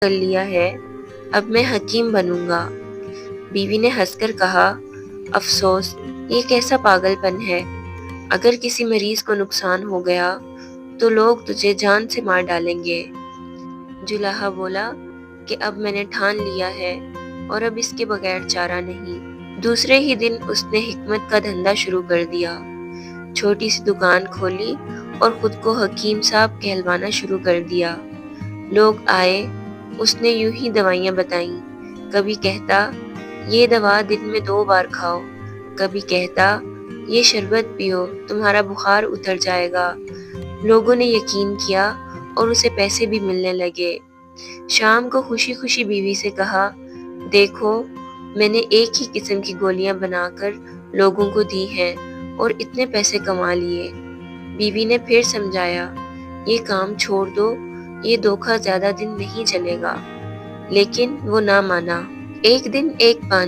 کر لیا ہے، اب میں حکیم بنوں گا۔ بیوی نے ہنس کر کہا، افسوس، یہ کیسا پاگل پن ہے؟ اگر کسی مریض کو نقصان ہو گیا تو لوگ تجھے جان سے مار ڈالیں گے۔ جولاہا بولا کہ اب میں نے ٹھان لیا ہے اور اب اس کے بغیر چارہ نہیں۔ دوسرے ہی دن اس نے حکمت کا دھندا شروع کر دیا، چھوٹی سی دکان کھولی اور خود کو حکیم صاحب کہلوانا شروع کر دیا۔ لوگ آئے، اس نے یوں ہی دوائیاں بتائیں، کبھی کہتا یہ دوا دن میں 2 بار کھاؤ، کبھی کہتا یہ شربت پیو تمہارا بخار اتر جائے گا۔ لوگوں نے یقین کیا اور اسے پیسے بھی ملنے لگے۔ شام کو خوشی خوشی بیوی سے کہا، دیکھو میں نے ایک ہی قسم کی گولیاں بنا کر لوگوں کو دی ہیں اور اتنے پیسے کما لیے۔ بیوی نے پھر سمجھایا، یہ کام چھوڑ دو، یہ دھوکہ زیادہ دن نہیں چلے گا، لیکن وہ نہ مانا۔ ایک دن ایک پانی